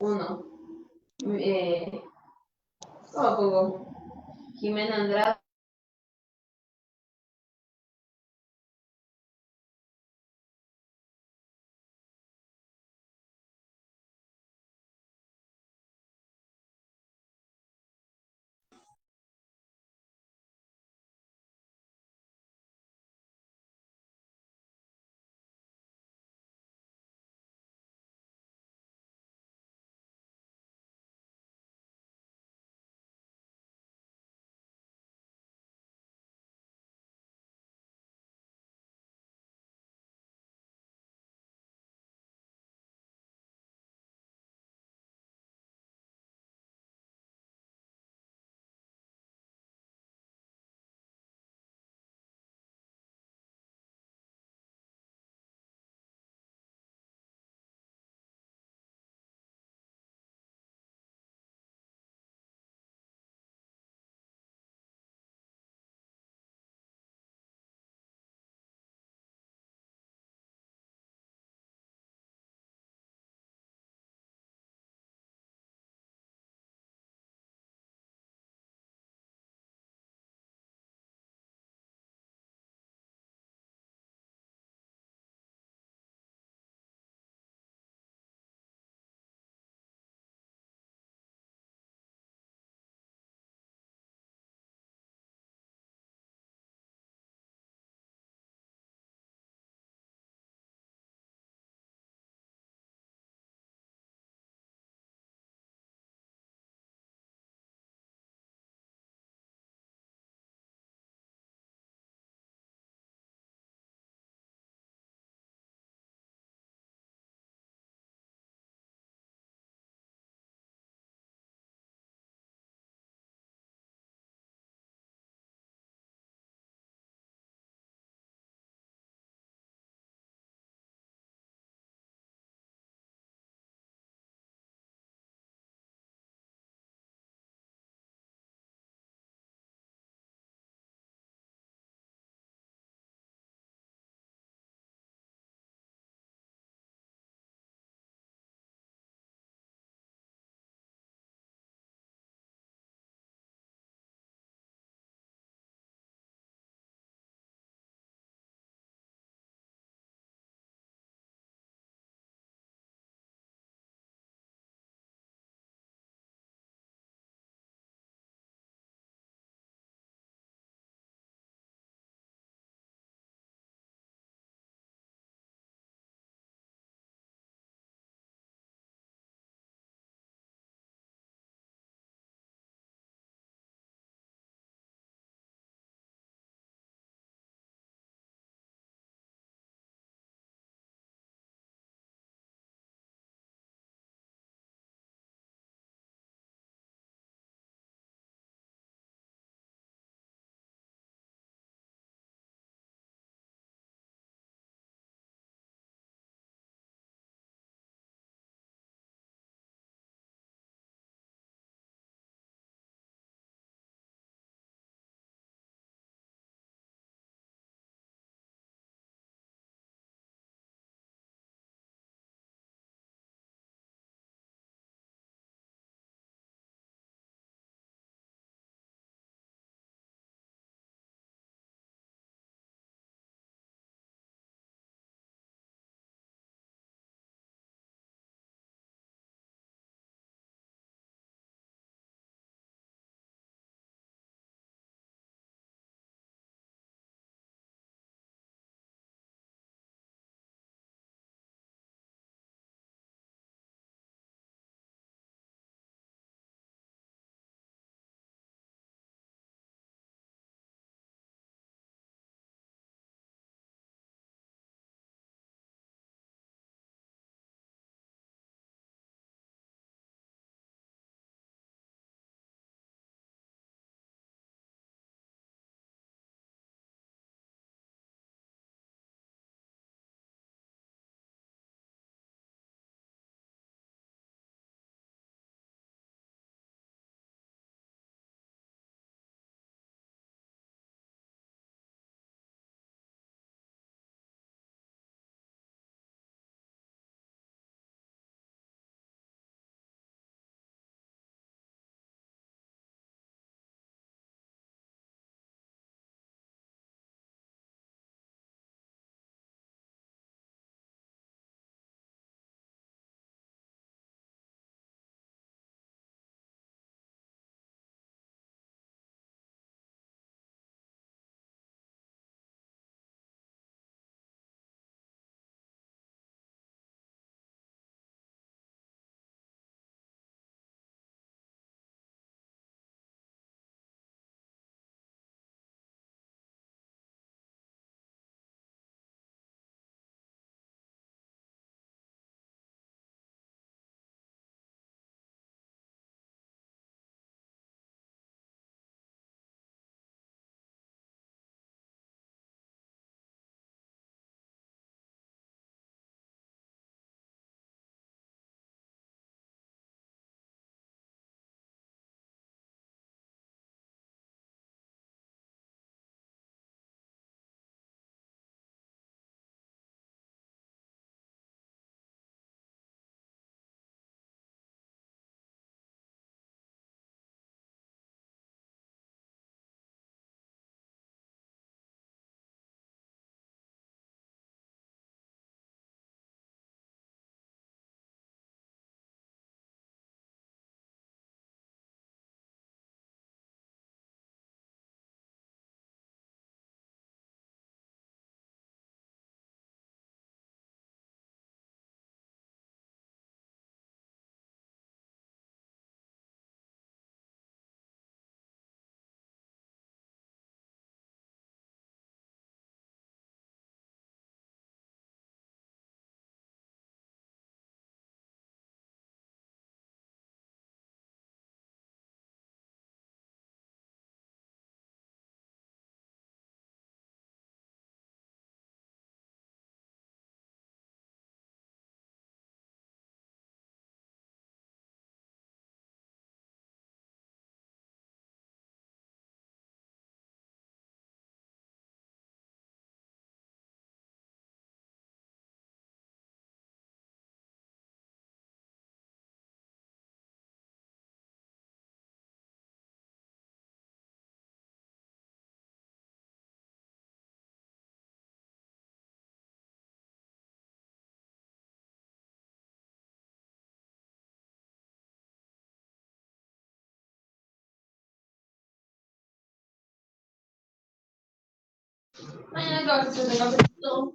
Uno. ¿Cómo pongo? Jimena Andrade. Mañana que vas a hacer de cafecito.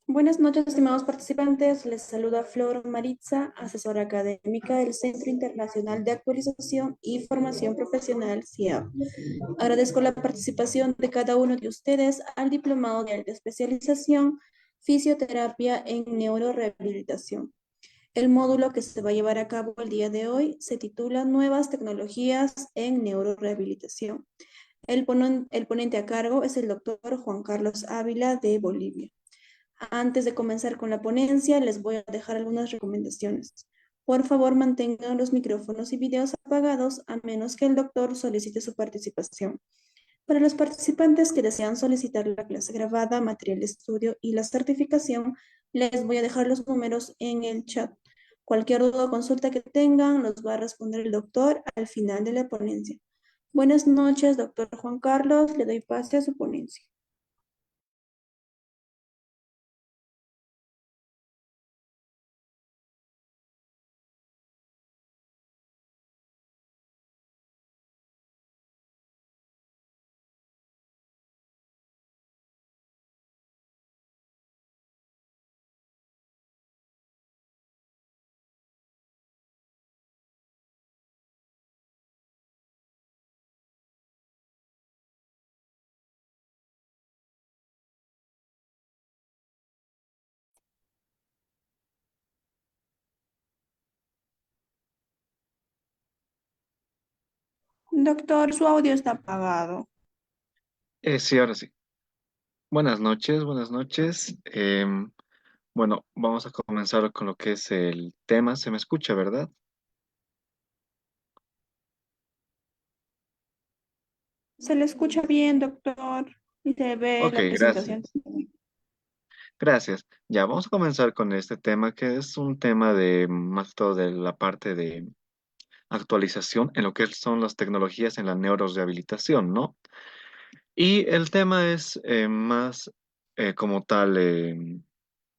Buenas noches, estimados participantes. Les saluda Flor Maritza, asesora académica del Centro Internacional de Actualización y Formación Profesional, CIAP. Agradezco la participación de cada uno de ustedes al diplomado de alta especialización Fisioterapia en Neurorehabilitación. El módulo que se va a llevar a cabo el día de hoy se titula Nuevas tecnologías en neurorehabilitación. El ponente a cargo es el doctor Juan Carlos Ávila de Bolivia. Antes de comenzar con la ponencia, les voy a dejar algunas recomendaciones. Por favor, mantengan los micrófonos y videos apagados a menos que el doctor solicite su participación. Para los participantes que desean solicitar la clase grabada, material de estudio y la certificación, les voy a dejar los números en el chat. Cualquier duda o consulta que tengan, los va a responder el doctor al final de la ponencia. Buenas noches, doctor Juan Carlos. Le doy pase a su ponencia. Doctor, su audio está apagado. Sí, ahora sí. Buenas noches, buenas noches. Bueno, vamos a comenzar con lo que es el tema. Se me escucha, ¿verdad? Se le escucha bien, doctor, y se ve Ok, la presentación. gracias. Gracias. Ya, vamos a comenzar con este tema, que es un tema de más que todo de la parte de actualización en lo que son las tecnologías en la neurorehabilitación, ¿no? Y el tema es más como tal.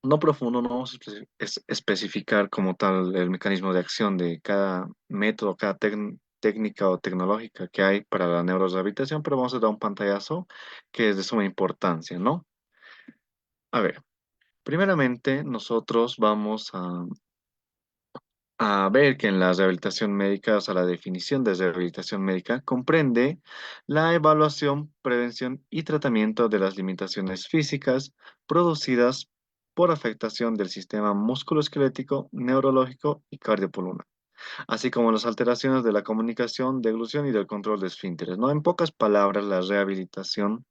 No profundo, no vamos a especificar como tal el mecanismo de acción de cada método, cada técnica o tecnológica que hay para la neurorehabilitación, pero vamos a dar un pantallazo que es de suma importancia, ¿no? A ver, primeramente nosotros vamos a ver que en la rehabilitación médica, o sea, la definición de rehabilitación médica comprende la evaluación, prevención y tratamiento de las limitaciones físicas producidas por afectación del sistema musculoesquelético, neurológico y cardiopulmonar, así como las alteraciones de la comunicación, deglución y del control de esfínteres, ¿no? En pocas palabras, la rehabilitación,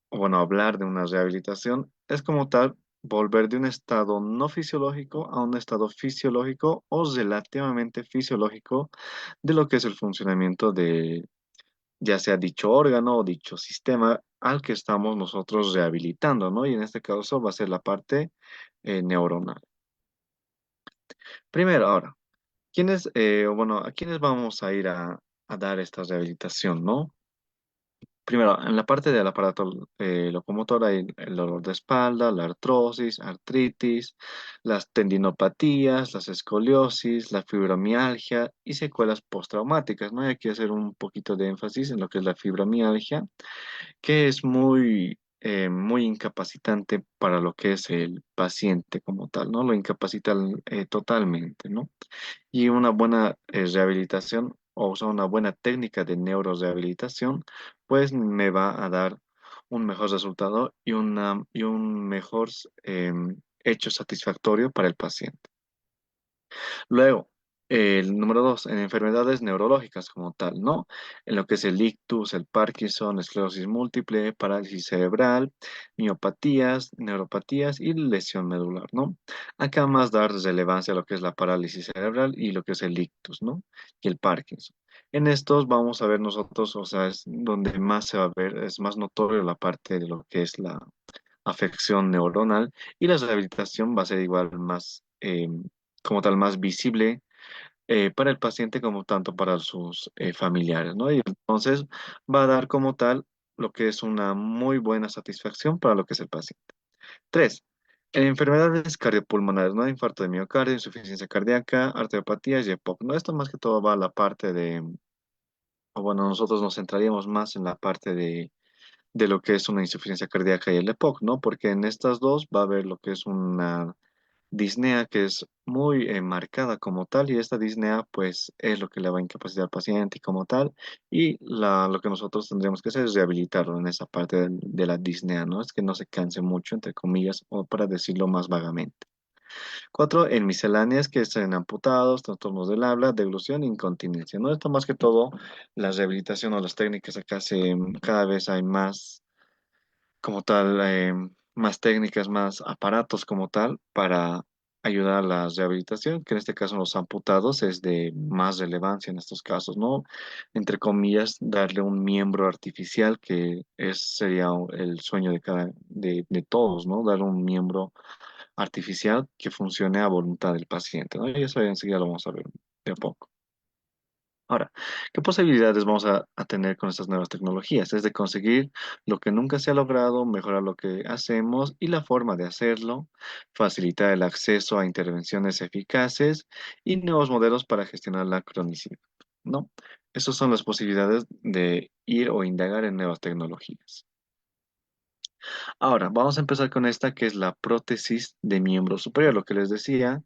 o bueno, hablar de una rehabilitación es como tal volver de un estado no fisiológico a un estado fisiológico o relativamente fisiológico de lo que es el funcionamiento de ya sea dicho órgano o dicho sistema al que estamos nosotros rehabilitando, ¿no? Y en este caso va a ser la parte neuronal. Primero, ahora, ¿a quiénes vamos a ir a dar esta rehabilitación, ¿no? Primero, en la parte del aparato locomotor hay el dolor de espalda, la artrosis, artritis, las tendinopatías, las escoliosis, la fibromialgia y secuelas postraumáticas, ¿no? Y aquí hacer un poquito de énfasis en lo que es la fibromialgia, que es muy incapacitante para lo que es el paciente como tal, ¿no? Lo incapacita totalmente, ¿no? Y una buena rehabilitación o sea, una buena técnica de neurorehabilitación, pues me va a dar un mejor resultado y un mejor hecho satisfactorio para el paciente. Luego, el número dos, en enfermedades neurológicas como tal, ¿no? En lo que es el ictus, el Parkinson, esclerosis múltiple, parálisis cerebral, miopatías, neuropatías y lesión medular, ¿no? Acá más dar relevancia a lo que es la parálisis cerebral y lo que es el ictus, ¿no? Y el Parkinson. En estos vamos a ver nosotros, o sea, es donde más se va a ver, es más notorio la parte de lo que es la afección neuronal y la rehabilitación va a ser igual más, como tal, más visible para el paciente como tanto para sus familiares, ¿no? Y entonces va a dar como tal lo que es una muy buena satisfacción para lo que es el paciente. Tres, en enfermedades cardiopulmonares, ¿no? Infarto de miocardio, insuficiencia cardíaca, arteriopatías y EPOC, ¿no? Esto más que todo va a la parte o bueno, nosotros nos centraríamos más en la parte de lo que es una insuficiencia cardíaca y el EPOC, ¿no? Porque en estas dos va a haber lo que es una disnea que es muy marcada como tal y esta disnea pues es lo que le va a incapacitar al paciente y como tal y lo que nosotros tendríamos que hacer es rehabilitarlo en esa parte de la disnea, ¿no? Es que no se canse mucho, entre comillas, o para decirlo más vagamente. Cuatro, en misceláneas que es en amputados, trastornos del habla, deglución e incontinencia, ¿no? Esto más que todo, la rehabilitación o las técnicas acá cada vez hay más como tal, más técnicas, más aparatos como tal para ayudar a la rehabilitación, que en este caso los amputados es de más relevancia en estos casos, ¿no? Entre comillas, darle un miembro artificial sería el sueño de todos, ¿no? Darle un miembro artificial que funcione a voluntad del paciente, ¿no? Y eso enseguida lo vamos a ver de a poco. Ahora, ¿qué posibilidades vamos a tener con estas nuevas tecnologías? Es de conseguir lo que nunca se ha logrado, mejorar lo que hacemos y la forma de hacerlo, facilitar el acceso a intervenciones eficaces y nuevos modelos para gestionar la cronicidad, ¿no? Esas son las posibilidades de ir o indagar en nuevas tecnologías. Ahora, vamos a empezar con esta que es la prótesis de miembro superior, lo que les decía.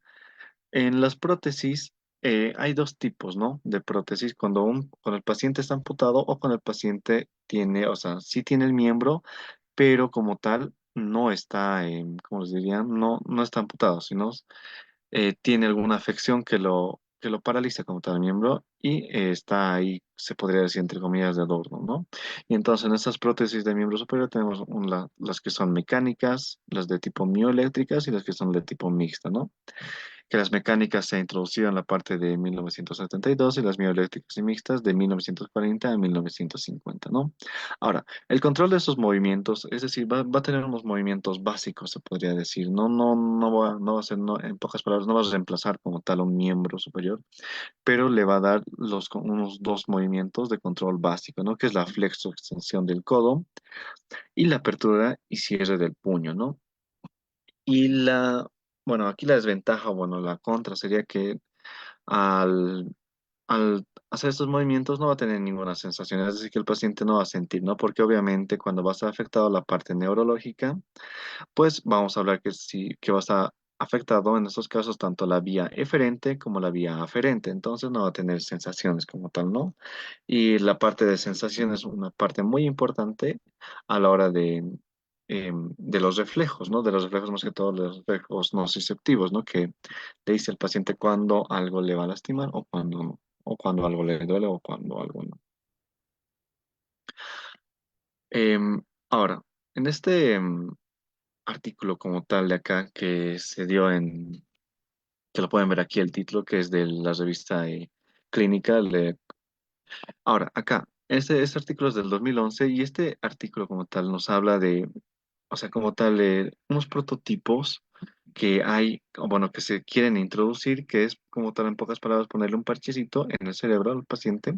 En las prótesis hay dos tipos, ¿no? De prótesis, cuando el paciente está amputado o cuando el paciente tiene, o sea, sí tiene el miembro, pero como tal no está, ¿cómo les diría? No está amputado, sino tiene alguna afección que lo paraliza como tal el miembro y está ahí, se podría decir, entre comillas, de adorno, ¿no? Y entonces en estas prótesis de miembro superior tenemos las que son mecánicas, las de tipo mioeléctricas y las que son de tipo mixta, ¿no? Que las mecánicas se introducieron en la parte de 1972 y las mioeléctricas y mixtas de 1940 a 1950, ¿no? Ahora, el control de esos movimientos, es decir, va a tener unos movimientos básicos, se podría decir, no va a ser, en pocas palabras, no va a reemplazar como tal un miembro superior, pero le va a dar unos dos movimientos de control básico, ¿no? Que es la flexo-extensión del codo y la apertura y cierre del puño, ¿no? Y bueno, aquí la desventaja, bueno, la contra sería que al, al hacer estos movimientos no va a tener ninguna sensación, es decir, que el paciente no va a sentir, ¿no? Porque obviamente cuando va a estar afectado la parte neurológica, pues vamos a hablar que sí, que va a estar afectado en estos casos tanto la vía eferente como la vía aferente, entonces no va a tener sensaciones como tal, ¿no? Y la parte de sensaciones es una parte muy importante a la hora de los reflejos, ¿no? De los reflejos más que todo los reflejos nociceptivos, ¿no? Que le dice al paciente cuando algo le va a lastimar o cuando no, o cuando algo le duele o cuando algo no. Ahora, en artículo como tal de acá que se dio que lo pueden ver aquí el título, que es de la revista Clínica. Ahora, acá, este artículo es del 2011 y este artículo como tal nos habla de, o sea, como tal, unos prototipos que hay, o bueno, que se quieren introducir, que es como tal, en pocas palabras, ponerle un parchecito en el cerebro al paciente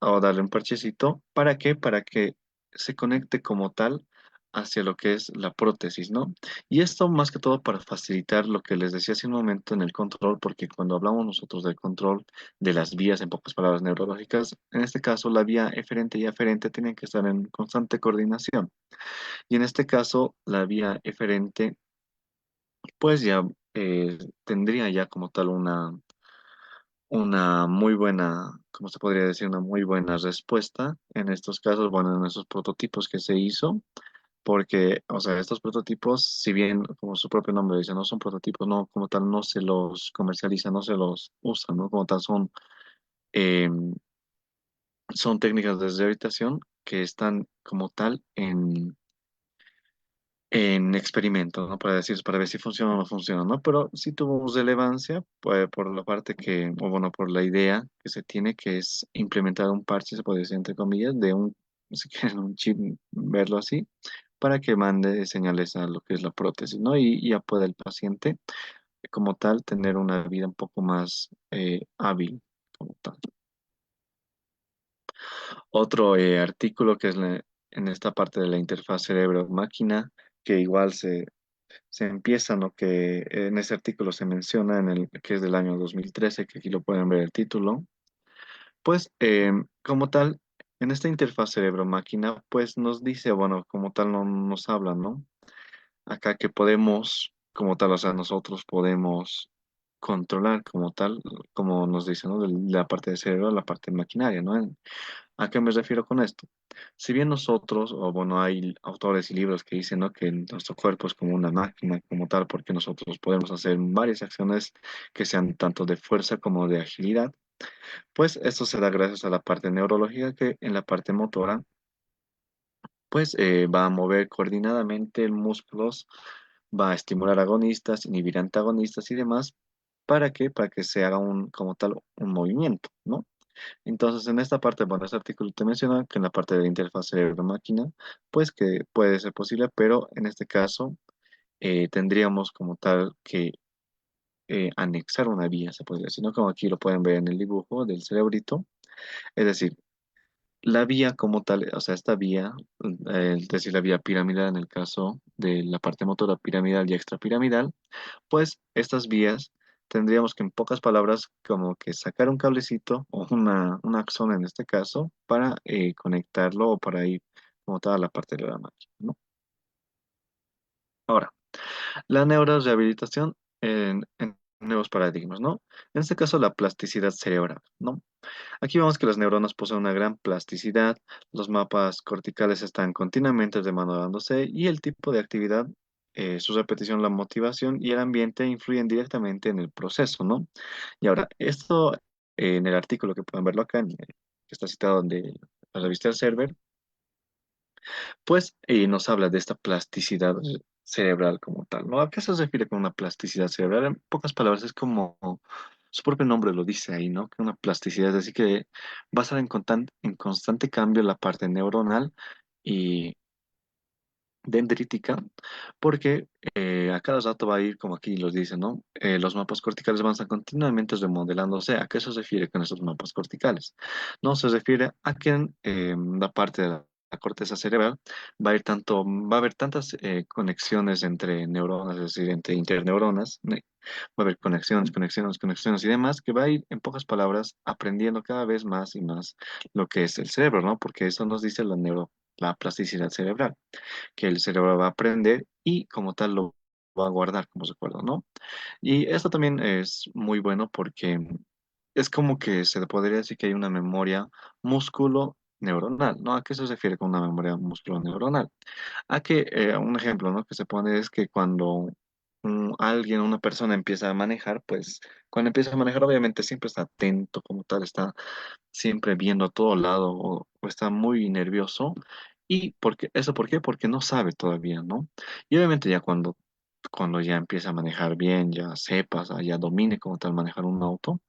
o darle un parchecito. ¿Para qué? Para que se conecte como tal hacia lo que es la prótesis, ¿no? Y esto más que todo para facilitar lo que les decía hace un momento en el control, porque cuando hablamos nosotros del control de las vías, en pocas palabras, neurológicas, en este caso la vía eferente y aferente tienen que estar en constante coordinación. Y en este caso, la vía eferente, pues ya tendría ya como tal una muy buena, ¿cómo se podría decir? Una muy buena respuesta en estos casos, bueno, en esos prototipos que se hizo, porque, o sea, estos prototipos, si bien, como su propio nombre dice, no son prototipos, no, como tal, no se los comercializa, no se los usa, ¿no? Como tal, eh, son técnicas de rehabilitación que están como tal en experimento, ¿no? Para decir, para ver si funciona o no funciona, ¿no? Pero sí tuvo relevancia, pues, por la parte que, o bueno, por la idea que se tiene, que es implementar un parche, se puede decir entre comillas, de un, si quieren, un chip, verlo así, para que mande señales a lo que es la prótesis, ¿no? Y ya pueda el paciente, como tal, tener una vida un poco más hábil, como tal. Otro artículo que es en esta parte de la interfaz cerebro-máquina, que igual se empieza, ¿no? Que en ese artículo se menciona, que es del año 2013, que aquí lo pueden ver el título, pues como tal, en esta interfaz cerebro-máquina, pues nos dice, bueno, como tal no nos habla, ¿no? Acá que podemos, como tal, o sea, nosotros podemos controlar como tal, como nos dice, ¿no? De la parte del cerebro a la parte maquinaria, ¿no? ¿A qué me refiero con esto? Si bien nosotros, o bueno, hay autores y libros que dicen, ¿no? Que nuestro cuerpo es como una máquina, como tal, porque nosotros podemos hacer varias acciones que sean tanto de fuerza como de agilidad, pues esto se da gracias a la parte neurológica que en la parte motora, pues va a mover coordinadamente músculos, va a estimular agonistas, inhibir antagonistas y demás. ¿Para qué? Para que se haga como tal, un movimiento, ¿no? Entonces, en esta parte, bueno, este artículo te menciona que en la parte de la interfaz cerebro-máquina, pues que puede ser posible, pero en este caso tendríamos como tal que anexar una vía, se podría decir, ¿no? Como aquí lo pueden ver en el dibujo del cerebrito. Es decir, la vía como tal, o sea, esta vía, es decir, la vía piramidal en el caso de la parte motora piramidal y extrapiramidal, pues estas vías tendríamos que en pocas palabras como que sacar un cablecito o una axón en este caso para conectarlo o para ir como toda la parte de la máquina, ¿no? Ahora, la neurorehabilitación en nuevos paradigmas, ¿no? En este caso la plasticidad cerebral, ¿no? Aquí vemos que las neuronas poseen una gran plasticidad, los mapas corticales están continuamente remodelándose y el tipo de actividad, su repetición, la motivación y el ambiente influyen directamente en el proceso, ¿no? Y ahora, esto en el artículo que pueden verlo acá, que está citado de la revista El Server, pues nos habla de esta plasticidad cerebral como tal, ¿no? ¿A qué se refiere con una plasticidad cerebral? En pocas palabras, es como su propio nombre lo dice ahí, ¿no? Que una plasticidad, es decir, que va a estar en constante cambio la parte neuronal y dendrítica, porque a cada rato va a ir, como aquí los dice, ¿no? Los mapas corticales van a estar continuamente remodelándose. ¿A qué se refiere con esos mapas corticales? No se refiere a que en la parte de la corteza cerebral va a haber tantas conexiones entre neuronas, es decir, entre interneuronas, ¿no? Va a haber conexiones, conexiones, conexiones y demás, que va a ir, en pocas palabras, aprendiendo cada vez más y más lo que es el cerebro, ¿no? Porque eso nos dice la plasticidad cerebral, que el cerebro va a aprender y como tal lo va a guardar como recuerdo, ¿no? Y esto también es muy bueno porque es como que se podría decir que hay una memoria músculo neuronal, ¿no? ¿A qué se refiere con una memoria músculo neuronal? A que un ejemplo, ¿no? Que se pone es que cuando una persona empieza a manejar, pues cuando empieza a manejar obviamente siempre está atento como tal, está siempre viendo a todo lado o está muy nervioso ¿Y por qué? Porque no sabe todavía, ¿no? Y obviamente ya cuando ya empieza a manejar bien, ya sepas, ya domine como tal manejar un auto,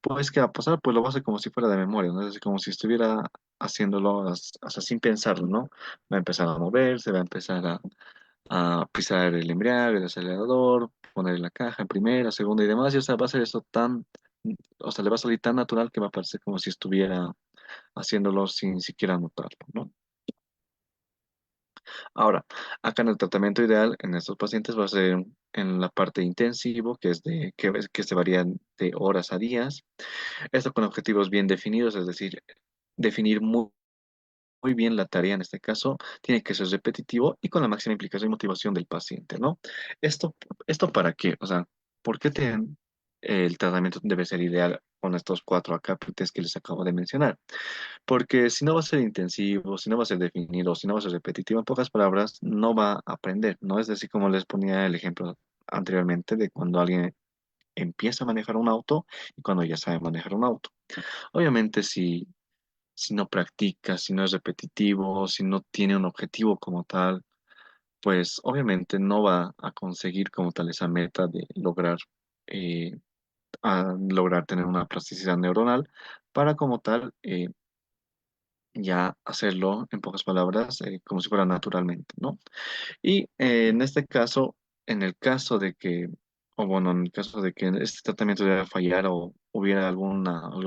pues ¿qué va a pasar? Pues lo va a hacer como si fuera de memoria, ¿no? Es decir, como si estuviera haciéndolo hasta sin pensarlo, ¿no? Va a empezar a moverse, va a empezar a pisar el embrague, el acelerador, poner la caja en primera, segunda y demás, y o sea, va a ser eso tan, o sea, le va a salir tan natural que va a parecer como si estuviera haciéndolo sin siquiera notarlo, ¿no? Ahora, acá en el tratamiento ideal en estos pacientes va a ser en la parte intensivo, que es que se varían de horas a días. Esto con objetivos bien definidos, es decir, definir muy bien la tarea en este caso, tiene que ser repetitivo y con la máxima implicación y motivación del paciente, ¿no? Esto, ¿Esto para qué? O sea, ¿por qué el tratamiento debe ser ideal con estos cuatro acápites que les acabo de mencionar? Porque si no va a ser intensivo, si no va a ser definido, si no va a ser repetitivo, en pocas palabras, no va a aprender, ¿no? Es decir, como les ponía el ejemplo anteriormente de cuando alguien empieza a manejar un auto y cuando ya sabe manejar un auto. Obviamente, si no practica, si no es repetitivo, si no tiene un objetivo como tal, pues obviamente no va a conseguir como tal esa meta de eh, lograr tener una plasticidad neuronal para como tal ya hacerlo, en pocas palabras, como si fuera naturalmente, ¿no? Y en este caso, en el caso de que, o bueno, en el caso de que este tratamiento deba fallar o hubiera algún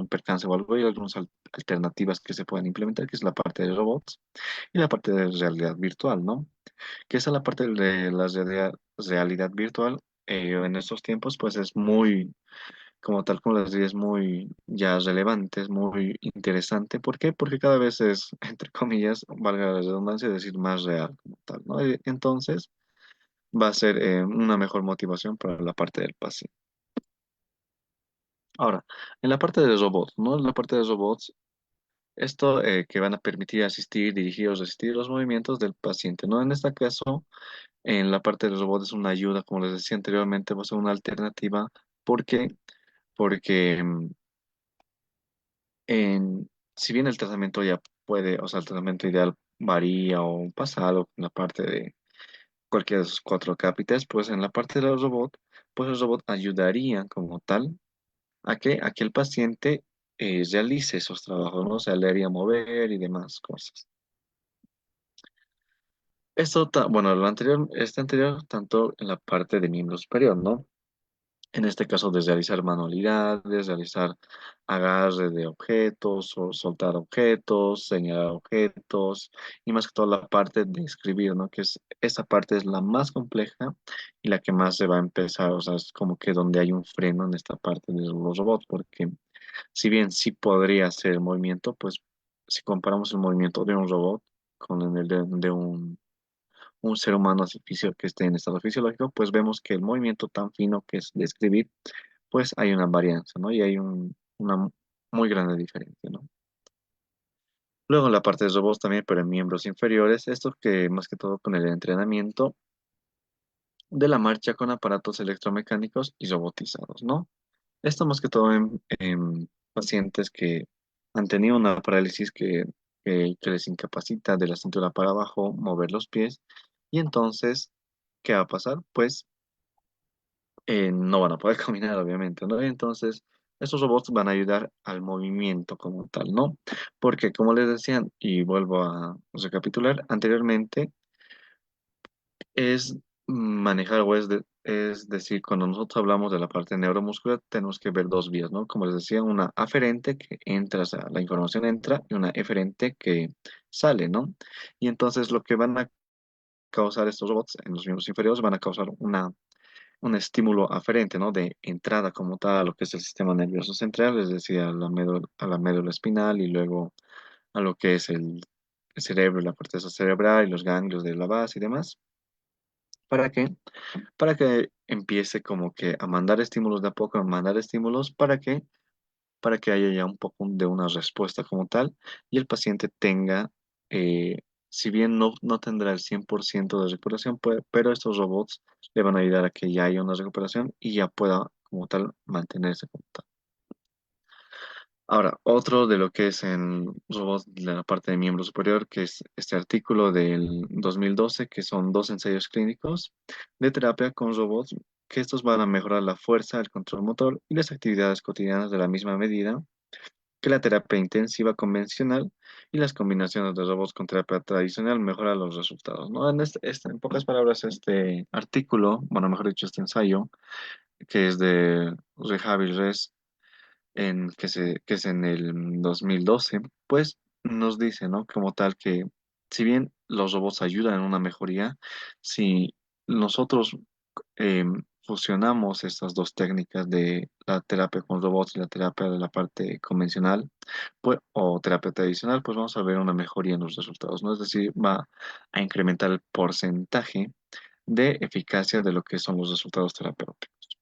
percance o algo, hay algunas alternativas que se pueden implementar, que es la parte de robots y la parte de realidad virtual, ¿no? Que esa es la parte de la realidad virtual. En estos tiempos, pues es muy como tal como les digo, es muy ya relevante, es muy interesante. ¿Por qué? Porque cada vez es, entre comillas, valga la redundancia, decir más real como tal, ¿no? Y entonces va a ser una mejor motivación para la parte del paciente. Ahora, en la parte de robots, ¿no? En la parte de robots, esto que van a permitir asistir, dirigir o resistir los movimientos del paciente, ¿no? En este caso, en la parte de robots es una ayuda, como les decía anteriormente, va a ser una alternativa. ¿Por qué? Porque si bien el tratamiento ya puede, o sea, el tratamiento ideal varía o pasa algo en la parte de cualquiera de esos cuatro cápitas, pues en la parte de los robots, pues los robots ayudarían como tal a que el paciente realice esos trabajos, ¿no? O sea, le haría mover y demás cosas. Bueno, este anterior, tanto en la parte de miembro superior, ¿no? En este caso, de realizar manualidades, realizar agarre de objetos, o soltar objetos, señalar objetos, y más que todo la parte de escribir, ¿no? Esa parte es la más compleja y la que más se va a empezar, o sea, es como que donde hay un freno en esta parte de los robots, porque si bien sí podría hacer el movimiento, pues si comparamos el movimiento de un robot con el de un ser humano que esté en estado fisiológico, pues vemos que el movimiento tan fino que es de escribir, pues hay una varianza, ¿no? Y hay una muy grande diferencia, ¿no? Luego en la parte de robots también, pero en miembros inferiores, esto que más que todo con el entrenamiento de la marcha con aparatos electromecánicos y robotizados, ¿no? Esto más que todo en pacientes que han tenido una parálisis que les incapacita de la cintura para abajo mover los pies. Y entonces, ¿qué va a pasar? Pues no van a poder caminar, obviamente, ¿no? Entonces, estos robots van a ayudar al movimiento como tal, ¿no? Porque, como les decían, y vuelvo a recapitular, anteriormente es manejar es decir, cuando nosotros hablamos de la parte neuromuscular, tenemos que ver dos vías, ¿no? Como les decía, una aferente que entra, o sea, la información entra, y una eferente que sale, ¿no? Y entonces lo que van a causar estos robots en los miembros inferiores van a causar un estímulo aferente, ¿no? De entrada como tal a lo que es el sistema nervioso central, es decir, a la médula espinal y luego a lo que es el cerebro, la corteza cerebral y los ganglios de la base y demás. ¿Para qué? Para que empiece como que a mandar estímulos de a poco, a mandar estímulos, para que haya ya un poco de una respuesta como tal y el paciente tenga, eh, si bien no tendrá el 100% de recuperación, pero estos robots le van a ayudar a que ya haya una recuperación y ya pueda como tal mantenerse como tal. Ahora, otro de lo que es en robots de la parte de miembro superior, que es este artículo del 2012, que son dos ensayos clínicos de terapia con robots, que estos van a mejorar la fuerza, el control motor y las actividades cotidianas de la misma medida que la terapia intensiva convencional, y las combinaciones de robots con terapia tradicional mejoran los resultados, ¿no? En pocas palabras, este artículo, bueno, mejor dicho, este ensayo, que es de Rehabil Res, que es en el 2012, pues nos dice, ¿no? Como tal que si bien los robots ayudan en una mejoría, si nosotros fusionamos estas dos técnicas de la terapia con robots y la terapia de la parte convencional, pues, o terapia tradicional, pues vamos a ver una mejoría en los resultados, ¿no? Es decir, va a incrementar el porcentaje de eficacia de lo que son los resultados terapéuticos.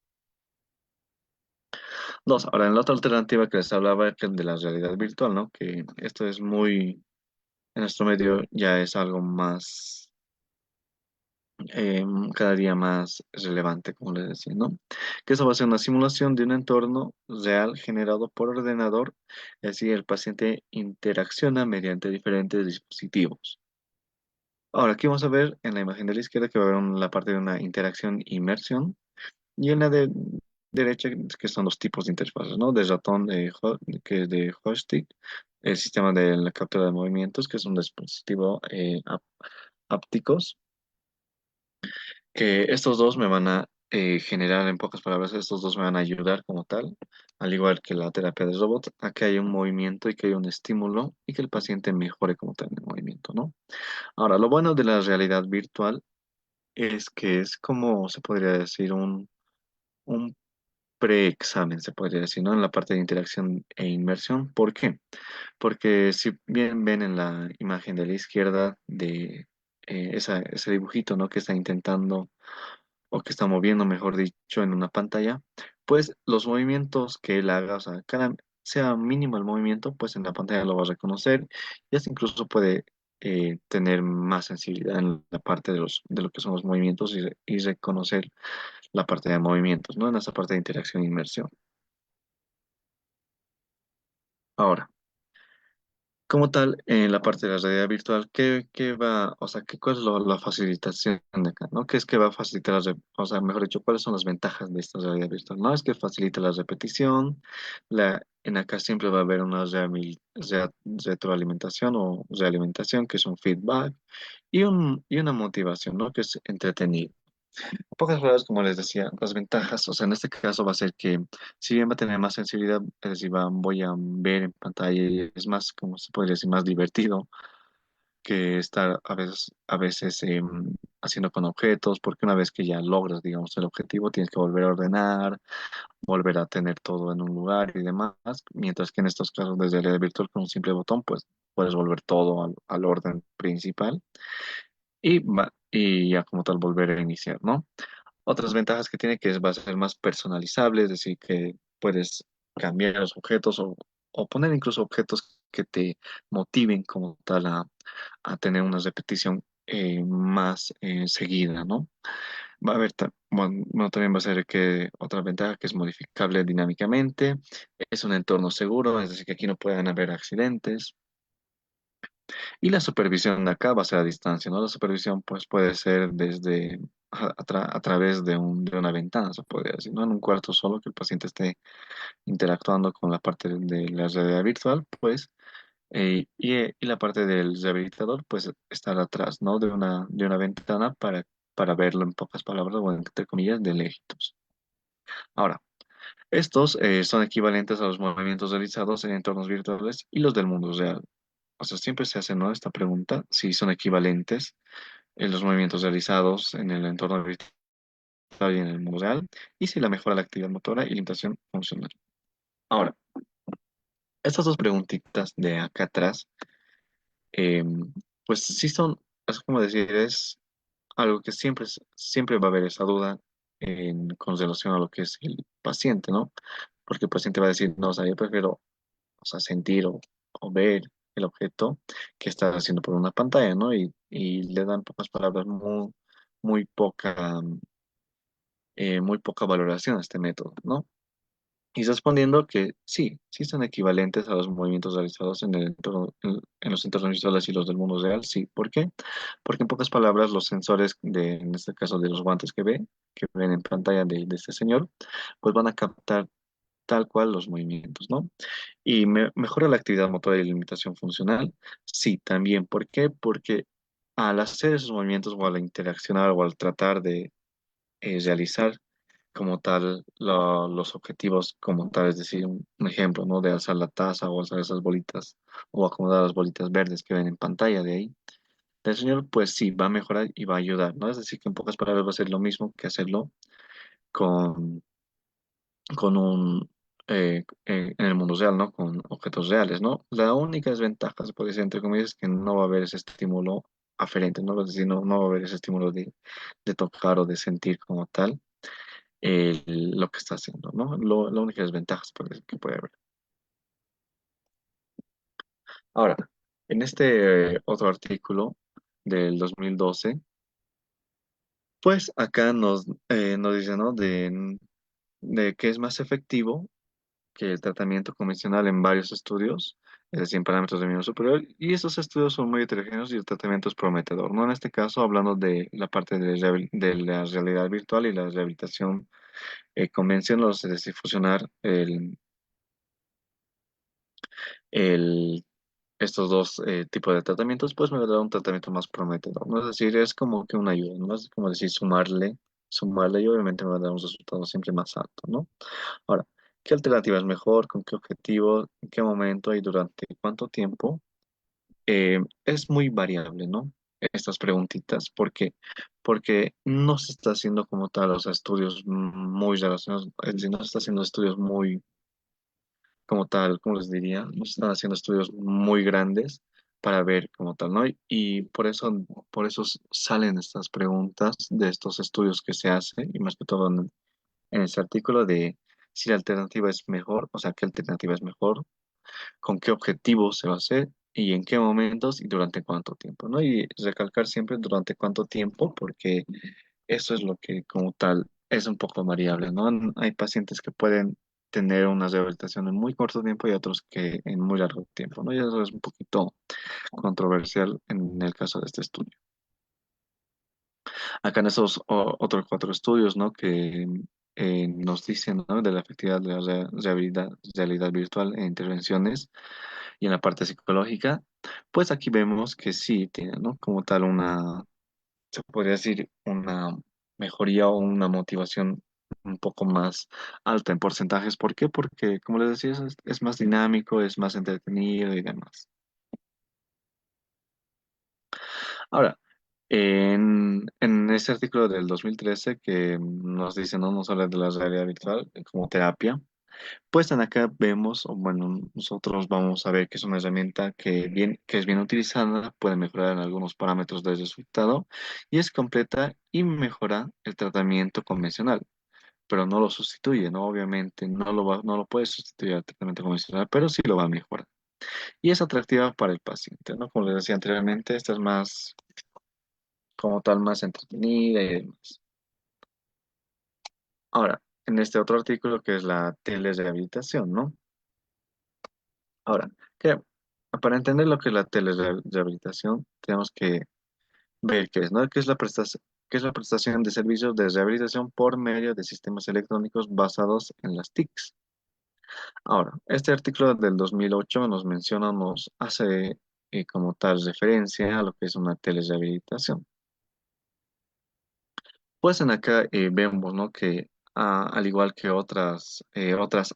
Dos, ahora en la otra alternativa que les hablaba, que es de la realidad virtual, ¿no? Que esto es muy, en nuestro medio ya es algo más, cada día más relevante, como les decía, ¿no? Que eso va a ser una simulación de un entorno real generado por ordenador, y así el paciente interacciona mediante diferentes dispositivos. Ahora, aquí vamos a ver en la imagen de la izquierda que va a haber la parte de una interacción e inmersión, y en la de derecha, que son los tipos de interfaces, ¿no? De ratón, que es de joystick, el sistema de la captura de movimientos, que es un dispositivo ápticos, que estos dos me van a generar, en pocas palabras, estos dos me van a ayudar como tal, al igual que la terapia de robot, a que haya un movimiento y que haya un estímulo y que el paciente mejore como tal en el movimiento, ¿no? Ahora, lo bueno de la realidad virtual es que es como se podría decir un preexamen, se podría decir, ¿no? En la parte de interacción e inmersión. ¿Por qué? Porque si bien ven en la imagen de la izquierda de ese dibujito, ¿no? Que está intentando o que está moviendo, mejor dicho, en una pantalla, pues los movimientos que él haga, o sea, cada sea mínimo el movimiento, pues en la pantalla lo va a reconocer, y hasta incluso puede tener más sensibilidad en la parte de lo que son los movimientos, y reconocer la parte de movimientos, ¿no? En esa parte de interacción e inmersión. Ahora, como tal, en la parte de la realidad virtual, ¿qué va, o sea, cuál es la facilitación de acá, ¿no? ¿Qué es que va a facilitar, o sea, mejor dicho, cuáles son las ventajas de esta realidad virtual? No es que facilita la repetición, en acá siempre va a haber una retroalimentación o realimentación, que es un feedback, y una motivación, ¿no? Que es entretenido. Pocas palabras, como les decía, las ventajas, o sea, en este caso va a ser que si bien va a tener más sensibilidad, es decir, voy a ver en pantalla y es más, como se podría decir, más divertido que estar a veces haciendo con objetos, porque una vez que ya logras, digamos, el objetivo, tienes que volver a ordenar, volver a tener todo en un lugar y demás, mientras que en estos casos desde realidad virtual con un simple botón, pues puedes volver todo al orden principal y ya como tal volver a iniciar, ¿no? Otras ventajas que tiene que va a ser más personalizable, es decir, que puedes cambiar los objetos o poner incluso objetos que te motiven como tal a tener una repetición más seguida, ¿no? Va a haber, bueno, también va a ser que otra ventaja que es modificable dinámicamente, es un entorno seguro, es decir, que aquí no pueden haber accidentes. Y la supervisión de acá va a ser a distancia, ¿no? La supervisión pues puede ser desde a través de una ventana, se podría decir, ¿no? En un cuarto solo que el paciente esté interactuando con la parte de la realidad virtual, pues, y la parte del rehabilitador, pues, estar atrás, ¿no? De una ventana para verlo en pocas palabras o entre comillas de lejitos. Ahora, estos son equivalentes a los movimientos realizados en entornos virtuales y los del mundo real. O sea, siempre se hace, ¿no? Esta pregunta, si son equivalentes en los movimientos realizados en el entorno virtual y en el mundo real, y si la mejora la actividad motora y limitación funcional. Ahora, estas dos preguntitas de acá atrás, eh, pues sí son, es como decir, es algo que siempre va a haber esa duda con relación a lo que es el paciente, ¿no? Porque el paciente va a decir, no, o sea, yo prefiero, o sea, sentir o ver el objeto que está haciendo por una pantalla, ¿no? Y le dan pocas palabras muy poca, muy poca valoración a este método, ¿no? Y respondiendo que sí, sí son equivalentes a los movimientos realizados en el entorno, en los entornos visuales y los del mundo real, sí. ¿Por qué? Porque en pocas palabras los sensores en este caso de los guantes que ven en pantalla de este señor, pues van a captar tal cual los movimientos, ¿no? Y mejora la actividad motora y la limitación funcional, sí, también. ¿Por qué? Porque al hacer esos movimientos o al interaccionar o al tratar de realizar como tal los objetivos como tal, es decir, un ejemplo, ¿no? De alzar la taza o alzar esas bolitas o acomodar las bolitas verdes que ven en pantalla de ahí. El señor, pues sí, va a mejorar y va a ayudar, ¿no? Es decir, que en pocas palabras va a ser lo mismo que hacerlo con, con en el mundo real, ¿no? Con objetos reales, ¿no? La única desventaja, se puede decir, entre comillas, es que no va a haber ese estímulo aferente, ¿no? Es decir, no va a haber ese estímulo de tocar o de sentir como tal lo que está haciendo, ¿no? La única desventaja que puede haber. Ahora, en este otro artículo del 2012, pues acá nos dice, ¿no? De que es más efectivo que el tratamiento convencional en varios estudios, es decir, en parámetros de nivel superior, y esos estudios son muy heterogéneos y el tratamiento es prometedor, ¿no? En este caso, hablando de la parte de la realidad virtual y la rehabilitación convencional, es decir, fusionar el estos dos tipos de tratamientos, pues me va a dar un tratamiento más prometedor, ¿no? Es decir, es como que una ayuda, ¿no? Es como decir, sumarle y obviamente me va a dar un resultado siempre más alto, ¿no? Ahora, ¿qué alternativa es mejor? ¿Con qué objetivo? ¿En qué momento y durante cuánto tiempo? Es muy variable, ¿no? Estas preguntitas, ¿por qué? Porque no se está haciendo como tal los estudios muy relacionados, es decir, no se está haciendo estudios muy como tal, ¿cómo les diría? No se están haciendo estudios muy grandes para ver como tal, ¿no? Y por eso salen estas preguntas de estos estudios que se hacen, y más que todo en ese artículo de si la alternativa es mejor, o sea, qué alternativa es mejor, con qué objetivos se va a hacer y en qué momentos y durante cuánto tiempo, ¿no? Y recalcar siempre durante cuánto tiempo, porque eso es lo que como tal es un poco variable, ¿no? Hay pacientes que pueden tener una rehabilitación en muy corto tiempo y otros que en muy largo tiempo, ¿no? Y eso es un poquito controversial en el caso de este estudio. Acá en esos otros cuatro estudios, ¿no? Que nos dicen, ¿no? De la efectividad de la realidad virtual en intervenciones y en la parte psicológica, pues aquí vemos que sí tiene, ¿no? Como tal se podría decir, una mejoría o una motivación un poco más alta en porcentajes. ¿Por qué? Porque, como les decía, es más dinámico, es más entretenido y demás. Ahora, en este artículo del 2013 que nos dice, no nos habla de la realidad virtual como terapia, pues en acá vemos, o bueno, nosotros vamos a ver que es una herramienta que es bien utilizada, puede mejorar en algunos parámetros del resultado y es completa y mejora el tratamiento convencional, pero no lo sustituye, ¿no? Obviamente no lo puede sustituir al tratamiento convencional, pero sí lo va a mejorar. Y es atractiva para el paciente, ¿no? Como les decía anteriormente, esta es más, como tal, más entretenida y demás. Ahora, en este otro artículo que es la telerehabilitación, ¿no? Ahora, que para entender lo que es la telerehabilitación, tenemos que ver qué es, ¿no? ¿Qué es la prestación de servicios de rehabilitación por medio de sistemas electrónicos basados en las TICs? Ahora, este artículo del 2008 nos hace como tal referencia a lo que es una telerehabilitación. Pues en acá vemos, ¿no? Que al igual que otras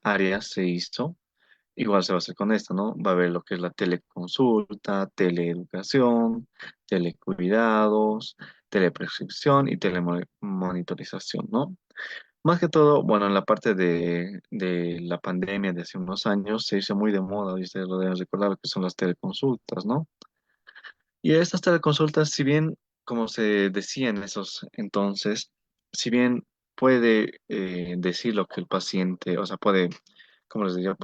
áreas se hizo, igual se va a hacer con esto, ¿no? Va a haber lo que es la teleconsulta, teleeducación, telecuidados, teleprescripción y telemonitorización, ¿no? Más que todo, bueno, en la parte de la pandemia de hace unos años se hizo muy de moda, y ustedes lo deben recordar, lo que son las teleconsultas, ¿no? Y estas teleconsultas, si bien, como se decía en esos entonces, si bien puede decir lo que el paciente, o sea, puede, como les diría,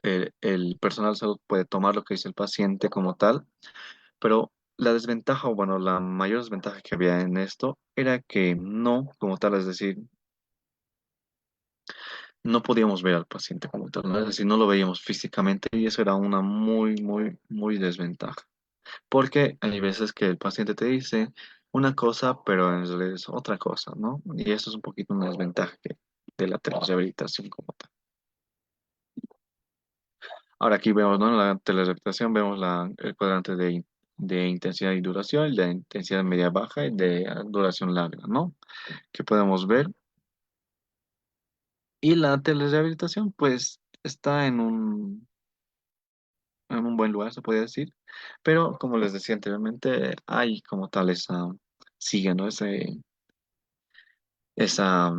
el personal de salud puede tomar lo que dice el paciente como tal, pero la desventaja, o bueno, la mayor desventaja que había en esto era que no, como tal, es decir, no podíamos ver al paciente como tal, ¿no? Es decir, no lo veíamos físicamente y eso era una muy desventaja. Porque hay veces que el paciente te dice una cosa, pero en realidad es otra cosa, ¿no? Y eso es un poquito una desventaja de la telerehabilitación como tal. Ahora aquí vemos, ¿no? En la telerehabilitación vemos el cuadrante de intensidad y duración, y de intensidad media baja y de duración larga, ¿no? Que podemos ver. Y la telerehabilitación, pues, está en un buen lugar, se podría decir. Pero, como les decía anteriormente, hay como tal sigue, ¿no? Esa,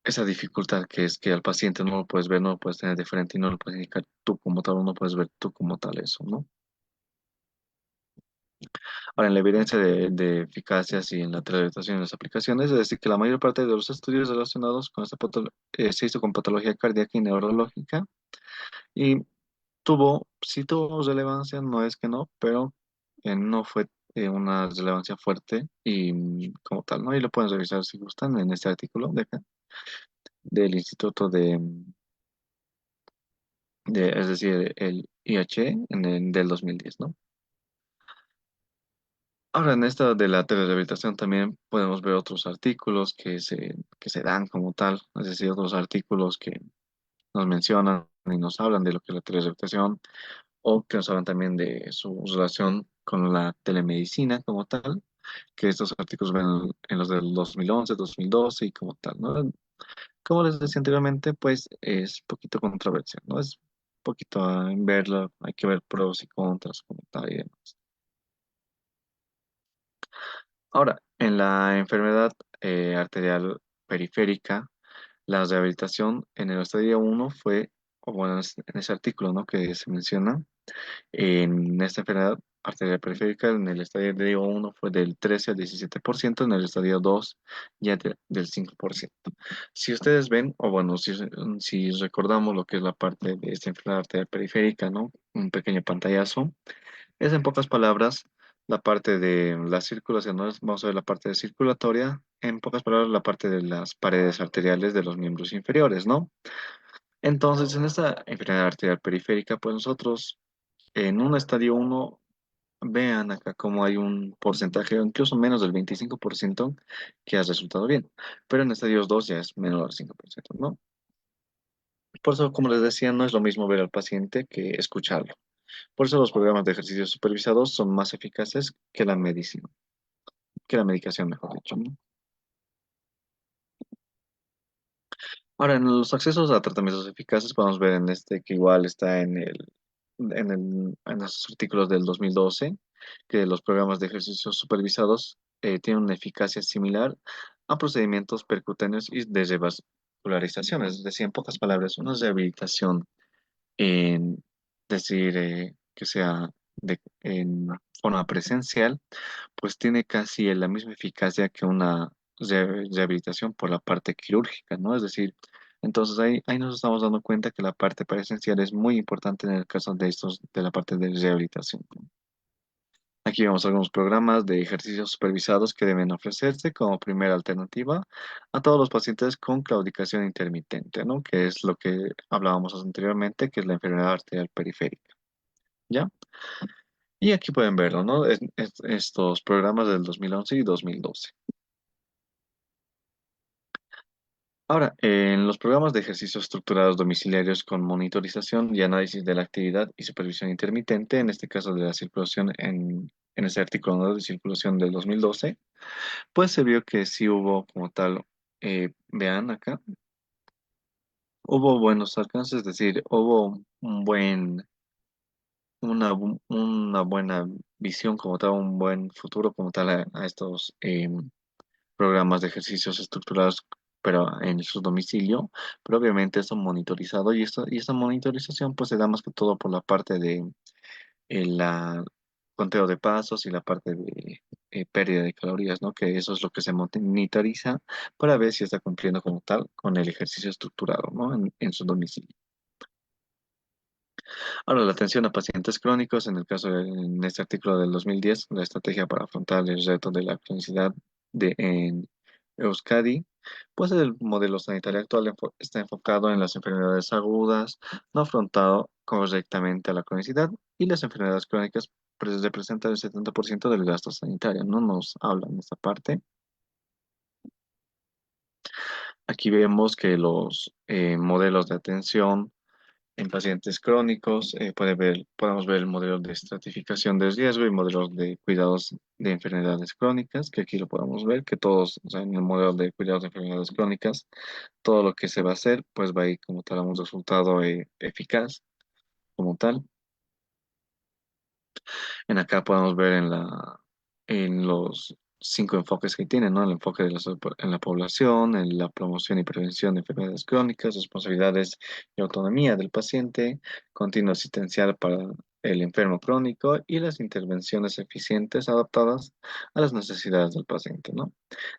esa dificultad que es que al paciente no lo puedes ver, no lo puedes tener de frente y no lo puedes indicar tú como tal, o no puedes ver tú como tal eso, ¿no? Ahora, en la evidencia de eficacias y en la teledetección de las aplicaciones, es decir, que la mayor parte de los estudios relacionados con se hizo con patología cardíaca y neurológica y sí tuvo relevancia, no es que no, pero no fue una relevancia fuerte y como tal, ¿no? Y lo pueden revisar si gustan en este artículo de acá, del Instituto es decir, el IH del 2010, ¿no? Ahora, en esta de la telerehabilitación también podemos ver otros artículos que se dan como tal, es decir, otros artículos que nos mencionan y nos hablan de lo que es la telerehabilitación o que nos hablan también de su relación con la telemedicina como tal, que estos artículos ven en los del 2011, 2012 y como tal, ¿no? Como les decía anteriormente, pues es poquito controversial, ¿no? Es poquito en verlo, hay que ver pros y contras como tal y demás. Ahora, en la enfermedad arterial periférica, la rehabilitación en el estadio uno fue, o bueno, en ese artículo, ¿no? Que se menciona, en esta enfermedad arterial periférica, en el estadio uno fue del 13 al 17%, en el estadio 2 ya del 5%. Si ustedes ven, o bueno, si recordamos lo que es la parte de esta enfermedad arterial periférica, ¿no? Un pequeño pantallazo. Es en pocas palabras la parte de la circulación, ¿no? Vamos a ver la parte de circulatoria, en pocas palabras la parte de las paredes arteriales de los miembros inferiores, ¿no? Entonces, en esta enfermedad arterial periférica, pues nosotros en un estadio uno vean acá cómo hay un porcentaje, incluso menos del 25% que ha resultado bien, pero en estadios 2 ya es menor al 5%, ¿no? Por eso, como les decía, no es lo mismo ver al paciente que escucharlo. Por eso los programas de ejercicios supervisados son más eficaces que la medicina, que la medicación, mejor dicho, ¿no? Ahora, en los accesos a tratamientos eficaces podemos ver en este que igual está en los artículos del 2012, que los programas de ejercicios supervisados tienen una eficacia similar a procedimientos percutáneos y de revascularización, es decir, en pocas palabras, una rehabilitación en decir que sea en forma presencial pues tiene casi la misma eficacia que una rehabilitación por la parte quirúrgica, ¿no? Es decir, entonces ahí nos estamos dando cuenta que la parte presencial es muy importante en el caso de de la parte de rehabilitación, ¿no? Aquí vemos algunos programas de ejercicios supervisados que deben ofrecerse como primera alternativa a todos los pacientes con claudicación intermitente, ¿no? Que es lo que hablábamos anteriormente, que es la enfermedad arterial periférica, ¿ya? Y aquí pueden verlo, ¿no? Estos programas del 2011 y 2012. Ahora, en los programas de ejercicios estructurados domiciliarios con monitorización y análisis de la actividad y supervisión intermitente, en este caso de la circulación en ese artículo, ¿no? De circulación del 2012, pues se vio que sí hubo como tal, vean acá, hubo buenos alcances, es decir, hubo una buena visión como tal, un buen futuro como tal a estos programas de ejercicios estructurados, pero en su domicilio, pero obviamente esto monitorizado y esta monitorización pues se da más que todo por la parte de la conteo de pasos y la parte de pérdida de calorías, ¿no? Que eso es lo que se monitoriza para ver si está cumpliendo como tal con el ejercicio estructurado, ¿no? En su domicilio. Ahora, la atención a pacientes crónicos, en este artículo del 2010, la estrategia para afrontar el reto de la cronicidad en Euskadi, Pues el modelo sanitario actual está enfocado en las enfermedades agudas, no afrontado correctamente a la cronicidad y las enfermedades crónicas representan el 70% del gasto sanitario. No nos hablan de esta parte. Aquí vemos que los modelos de atención en pacientes crónicos, podemos ver el modelo de estratificación de riesgo y modelos de cuidados de enfermedades crónicas, que aquí lo podemos ver, que todos, o sea, en el modelo de cuidados de enfermedades crónicas, todo lo que se va a hacer, pues va a ir como tal a un resultado eficaz como tal. En acá podemos ver en los cinco enfoques que tienen, ¿no? El enfoque de la salud en la población, en la promoción y prevención de enfermedades crónicas, responsabilidades y autonomía del paciente, continuo asistencial para el enfermo crónico y las intervenciones eficientes adaptadas a las necesidades del paciente, ¿no?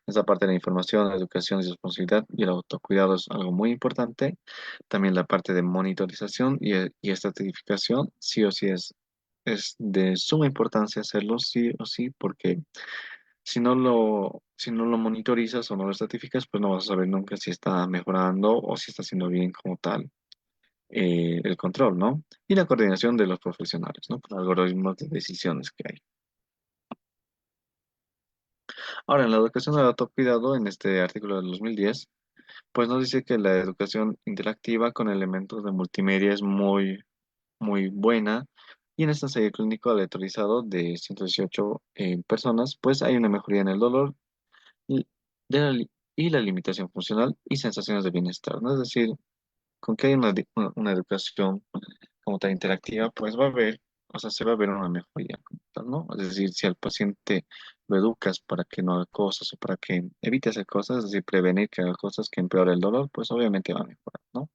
Esa parte de la información, la educación y responsabilidad y el autocuidado es algo muy importante. También la parte de monitorización y estratificación, sí o sí es de suma importancia hacerlo sí o sí, porque si no lo monitorizas o no lo estratificas, pues no vas a saber nunca si está mejorando o si está haciendo bien como tal el control, ¿no? Y la coordinación de los profesionales, ¿no? Con algoritmos de decisiones que hay. Ahora, en la educación del autocuidado, en este artículo del 2010, pues nos dice que la educación interactiva con elementos de multimedia es muy buena. Y en este ensayo clínico aleatorizado de 118 personas, pues hay una mejoría en el dolor y, y la limitación funcional y sensaciones de bienestar, ¿no? Es decir, con que hay una educación como tal interactiva, pues va a haber, o sea, se va a ver una mejoría como tal, ¿no? Es decir, si al paciente lo educas para que no haga cosas o para que evite hacer cosas, es decir, prevenir que haga cosas que empeoren el dolor, pues obviamente va a mejorar, ¿no?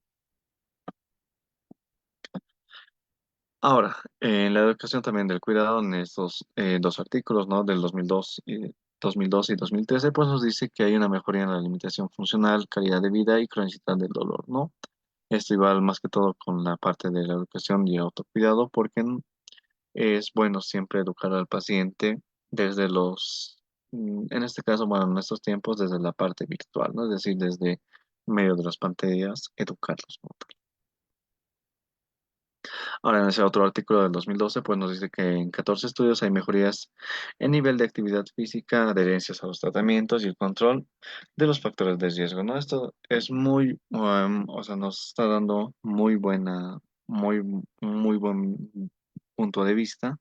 Ahora, en la educación también del cuidado, en estos dos artículos, ¿no? Del 2012 y 2013, pues nos dice que hay una mejoría en la limitación funcional, calidad de vida y cronicidad del dolor, ¿no? Esto igual más que todo con la parte de la educación y autocuidado, porque es bueno siempre educar al paciente desde en este caso, bueno, en estos tiempos, desde la parte virtual, ¿no? Es decir, desde medio de las pantallas, educarlos como tal. Ahora, en ese otro artículo del 2012, pues nos dice que en 14 estudios hay mejorías en nivel de actividad física, adherencias a los tratamientos y el control de los factores de riesgo, ¿no? Esto es o sea, nos está dando muy, muy buen punto de vista,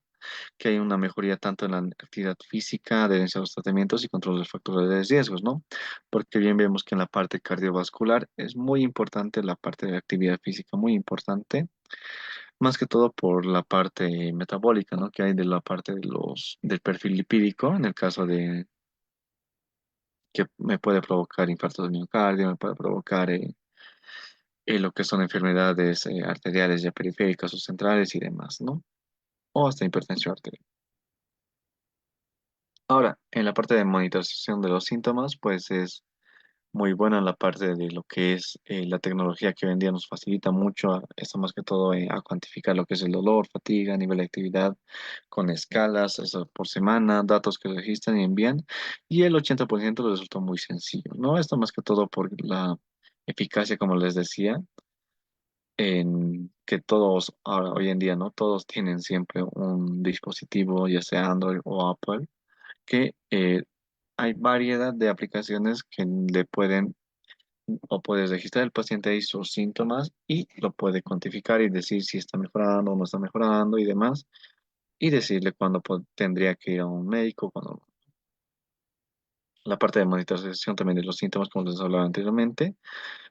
que hay una mejoría tanto en la actividad física, adherencia a los tratamientos y control de los factores de riesgos, ¿no? Porque bien vemos que en la parte cardiovascular es muy importante la parte de la actividad física, muy importante más que todo por la parte metabólica, ¿no? Que hay de la parte del perfil lipídico, en el caso de que me puede provocar infarto de miocardio, me puede provocar lo que son enfermedades arteriales ya periféricas o centrales y demás, ¿no? O hasta hipertensión arterial. Ahora, en la parte de monitorización de los síntomas, pues es muy buena en la parte de lo que es la tecnología que hoy en día nos facilita mucho, esto más que todo a cuantificar lo que es el dolor, fatiga, nivel de actividad, con escalas, eso por semana, datos que registran y envían, y el 80% les resultó muy sencillo, ¿no? Esto más que todo por la eficacia, como les decía, en que todos, ahora, hoy en día, ¿no? Todos tienen siempre un dispositivo, ya sea Android o Apple, que hay variedad de aplicaciones que le pueden o puedes registrar el paciente ahí sus síntomas y lo puede cuantificar y decir si está mejorando o no está mejorando y demás. Y decirle cuándo tendría que ir a un médico, cuando la parte de monitorización también de los síntomas, como les hablaba anteriormente.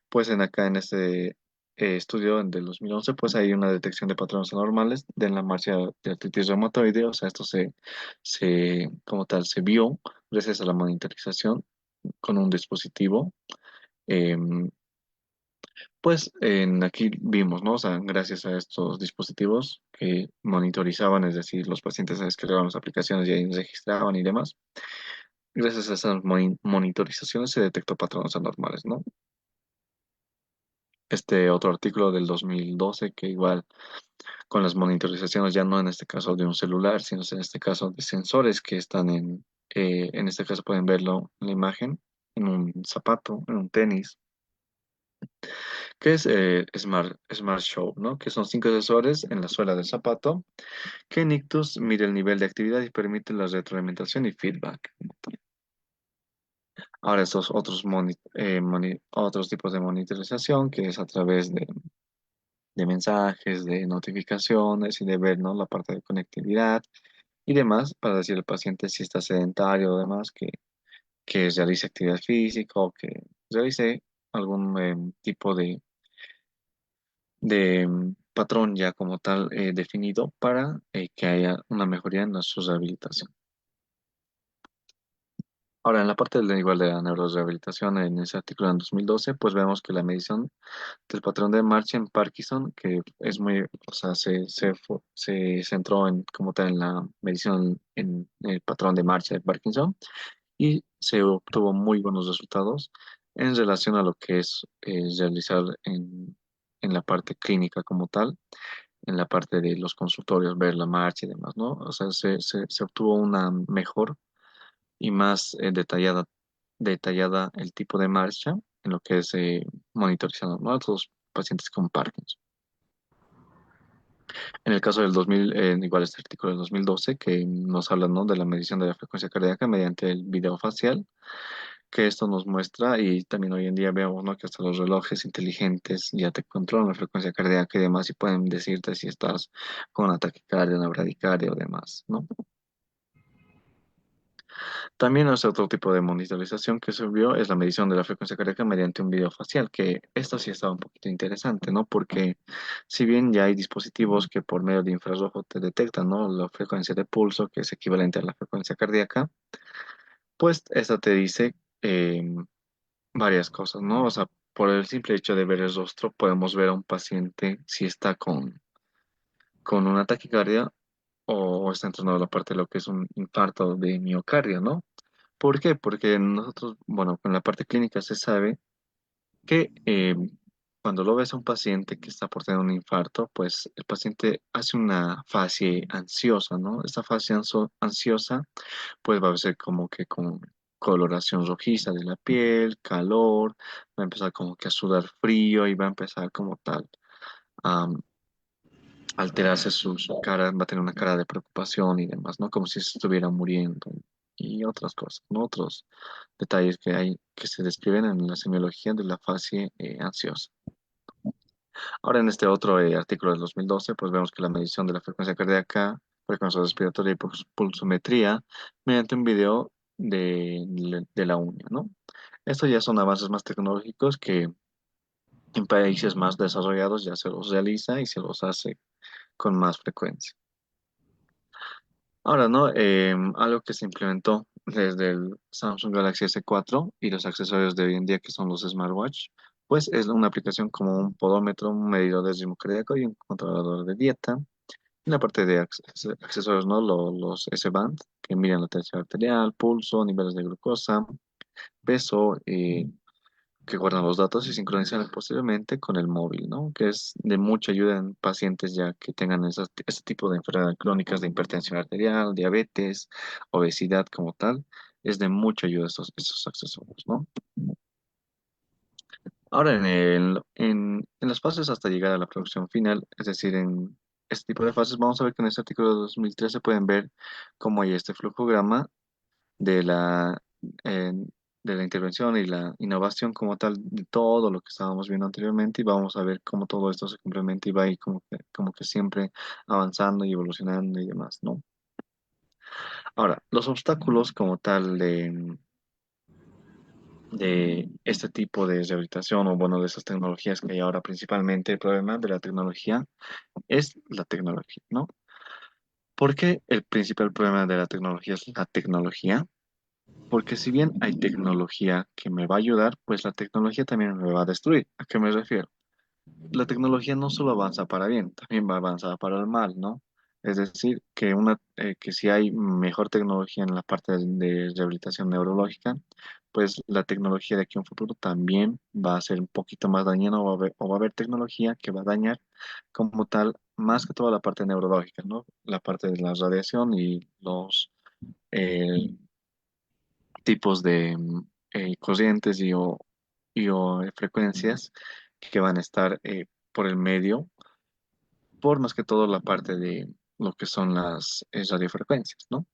Pues en este estudio del 2011, pues hay una detección de patrones anormales de la marcha de artritis reumatoide. O sea, como tal se vio gracias a la monitorización con un dispositivo. em, Pues aquí vimos, ¿no? O sea, gracias a estos dispositivos que monitorizaban, es decir, los pacientes descargaban las aplicaciones y ahí registraban y demás, gracias a esas monitorizaciones se detectó patrones anormales, ¿no? Este otro artículo del 2012 que igual con las monitorizaciones ya no en este caso de un celular, sino en este caso de sensores que están en este caso pueden verlo en la imagen, en un zapato, en un tenis, que es Smart Show, ¿no? Que son 5 sensores en la suela del zapato que Nictus mide el nivel de actividad y permite la retroalimentación y feedback. Ahora estos otros tipos de monitorización, que es a través de mensajes, de notificaciones y de ver, ¿no? La parte de conectividad y demás para decir al paciente si está sedentario o demás, que realice actividad física o que realice algún tipo de patrón ya como tal definido para que haya una mejoría en su rehabilitación. Ahora, en la parte de igual de la neurorehabilitación, en ese artículo en 2012, pues vemos que la medición del patrón de marcha en Parkinson, que es muy, o sea, se centró en como tal en la medición en el patrón de marcha de Parkinson y se obtuvo muy buenos resultados en relación a lo que es realizar en la parte clínica como tal, en la parte de los consultorios, ver la marcha y demás, ¿no? O sea, se obtuvo una mejor y más detallada el tipo de marcha en lo que es monitorizando, ¿no? A los pacientes con Parkinson. En el caso del 2000, igual este artículo del 2012, que nos habla, ¿no? De la medición de la frecuencia cardíaca mediante el video facial, que esto nos muestra y también hoy en día vemos, ¿no? Que hasta los relojes inteligentes ya te controlan la frecuencia cardíaca y demás y pueden decirte si estás con una taquicardia, una bradicardia o demás, ¿no? También hace otro tipo de monitorización que se vio es la medición de la frecuencia cardíaca mediante un video facial, que esto sí estaba un poquito interesante, ¿no? Porque si bien ya hay dispositivos que por medio de infrarrojo te detectan, ¿no? La frecuencia de pulso, que es equivalente a la frecuencia cardíaca, pues esta te dice varias cosas, ¿no? O sea, por el simple hecho de ver el rostro, podemos ver a un paciente si está con una taquicardia o está entrando a la parte de lo que es un infarto de miocardio, ¿no? ¿Por qué? Porque nosotros, bueno, con la parte clínica se sabe que cuando lo ves a un paciente que está por tener un infarto, pues el paciente hace una fase ansiosa, ¿no? Esta fase ansiosa, pues va a ser como que con coloración rojiza de la piel, calor, va a empezar como que a sudar frío y va a empezar como tal alterarse su cara, va a tener una cara de preocupación y demás, ¿no? Como si se estuviera muriendo y otras cosas, ¿no? Otros detalles que hay que se describen en la semiología de la fase ansiosa. Ahora, en este otro artículo del 2012, pues vemos que la medición de la frecuencia cardíaca, frecuencia respiratoria y pulsometría mediante un video de la uña, ¿no? Estos ya son avances más tecnológicos que en países más desarrollados ya se los realiza y se los hace con más frecuencia. Ahora, ¿no? Algo que se implementó desde el Samsung Galaxy S4 y los accesorios de hoy en día que son los smartwatch, pues es una aplicación como un podómetro, un medidor de ritmo cardíaco y un controlador de dieta. En la parte de accesorios, ¿no? Los S-Band, que miden la tensión arterial, pulso, niveles de glucosa, peso, que guardan los datos y sincronizan posteriormente con el móvil, ¿no? Que es de mucha ayuda en pacientes ya que tengan este tipo de enfermedades crónicas de hipertensión arterial, diabetes, obesidad como tal. Es de mucha ayuda estos accesorios, ¿no? Ahora, en las fases hasta llegar a la producción final, es decir, en este tipo de fases, vamos a ver que en este artículo de 2013 pueden ver cómo hay este flujograma de eh, de la intervención y la innovación como tal de todo lo que estábamos viendo anteriormente y vamos a ver cómo todo esto se complementa y va a ir como que siempre avanzando y evolucionando y demás, ¿no? Ahora, los obstáculos como tal de este tipo de rehabilitación o bueno, de esas tecnologías que hay ahora principalmente, el problema de la tecnología es la tecnología, ¿no? Porque el principal problema de la tecnología es la tecnología. Porque si bien hay tecnología que me va a ayudar, pues la tecnología también me va a destruir. ¿A qué me refiero? La tecnología no solo avanza para bien, también va a avanzar para el mal, ¿no? Es decir, que si hay mejor tecnología en la parte de rehabilitación neurológica, pues la tecnología de aquí a un futuro también va a ser un poquito más dañina o va a haber tecnología que va a dañar como tal, más que toda la parte neurológica, ¿no? La parte de la radiación y los eh, tipos corrientes y o frecuencias que van a estar por el medio, por más que todo la parte de lo que son las radiofrecuencias, ¿no?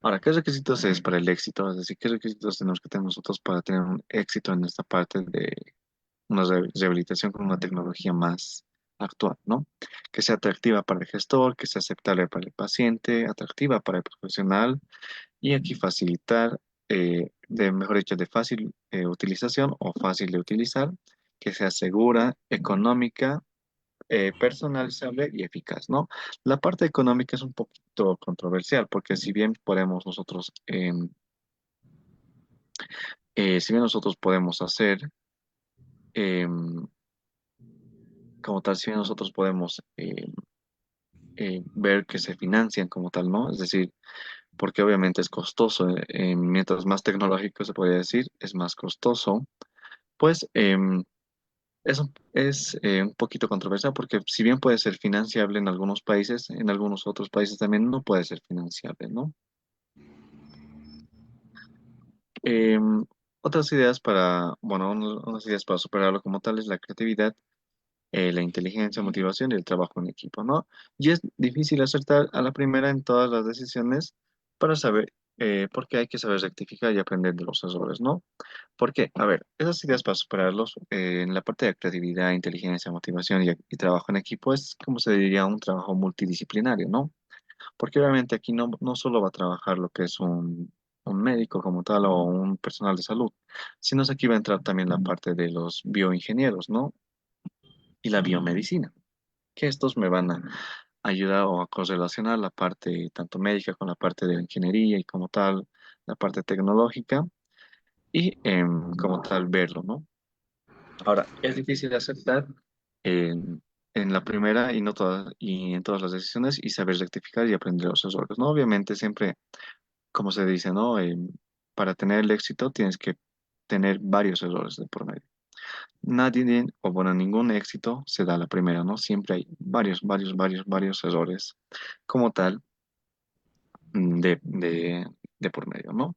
Ahora, ¿qué requisitos es para el éxito? Es decir, ¿qué requisitos tenemos que tener nosotros para tener un éxito en esta parte de una rehabilitación con una tecnología más actual, ¿no? Que sea atractiva para el gestor, que sea aceptable para el paciente, atractiva para el profesional y aquí facilitar, mejor dicho, de fácil utilización o fácil de utilizar, que sea segura, económica, personalizable y eficaz, ¿no? La parte económica es un poquito controversial porque si bien nosotros podemos hacer, em, como tal, si bien nosotros podemos ver que se financian como tal, ¿no? Es decir, porque obviamente es costoso, mientras más tecnológico se podría decir, es más costoso, pues un poquito controversial porque si bien puede ser financiable en algunos países, en algunos otros países también no puede ser financiable, ¿no? Em, Otras ideas bueno, unas ideas para superarlo como tal es la creatividad, la inteligencia, motivación y el trabajo en equipo, ¿no? Y es difícil acertar a la primera en todas las decisiones para saber, porque hay que saber rectificar y aprender de los errores, ¿no? ¿Por qué? A ver, esas ideas para superarlos, en la parte de creatividad, inteligencia, motivación y trabajo en equipo es, como se diría, un trabajo multidisciplinario, ¿no? Porque obviamente aquí no solo va a trabajar lo que es un médico como tal o un personal de salud, sino que aquí va a entrar también la parte de los bioingenieros, ¿no? Y la biomedicina, que estos me van a ayudar o a correlacionar la parte tanto médica con la parte de la ingeniería y como tal la parte tecnológica y como tal verlo, ¿no? Ahora, es difícil de aceptar en la primera y no todas, y en todas las decisiones y saber rectificar y aprender los errores, ¿no? Obviamente siempre, como se dice, ¿no? Para tener el éxito tienes que tener varios errores de por medio. Nadie, o bueno, ningún éxito se da a la primera, ¿no? Siempre hay varios errores como tal de por medio, ¿no?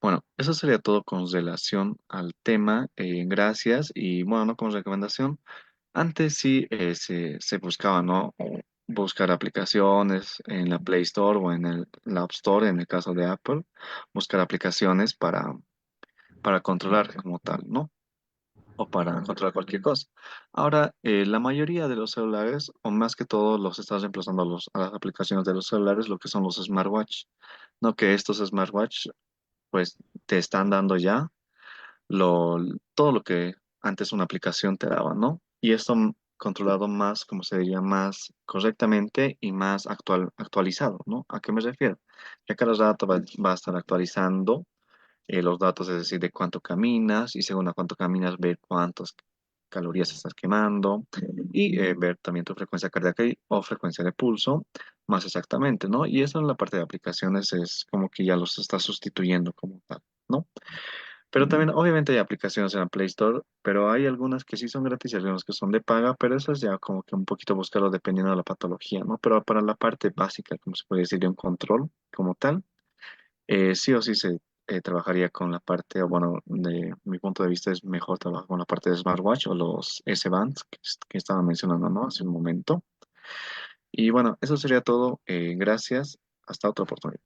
Bueno, eso sería todo con relación al tema. Gracias y bueno, ¿no? Como recomendación, antes sí se buscaba, ¿no? O buscar aplicaciones en la Play Store o en la App Store, en el caso de Apple, buscar aplicaciones para controlar como tal, ¿no? O para controlar cualquier cosa. Ahora, la mayoría de los celulares, o más que todo, los están reemplazando a las aplicaciones de los celulares, lo que son los smartwatch, ¿no? Que estos smartwatch, pues, te están dando ya lo, todo lo que antes una aplicación te daba, ¿no? Y esto controlado más, como se diría, más correctamente y más actualizado, ¿no? ¿A qué me refiero? Que a cada rato va a estar actualizando los datos, es decir, de cuánto caminas y según a cuánto caminas, ver cuántas calorías estás quemando y ver también tu frecuencia cardíaca o frecuencia de pulso más exactamente, ¿no? Y eso en la parte de aplicaciones es como que ya los está sustituyendo como tal, ¿no? Pero también, obviamente, hay aplicaciones en la Play Store, pero hay algunas que sí son gratis y algunas que son de paga, pero eso es ya como que un poquito buscarlo dependiendo de la patología, ¿no? Pero para la parte básica, como se puede decir, de un control como tal, sí o sí se trabajaría con la parte, o bueno, de mi punto de vista es mejor trabajar con la parte de smartwatch o los S-Bands que estaba mencionando, ¿no? Hace un momento. Y bueno, eso sería todo. Gracias. Hasta otra oportunidad.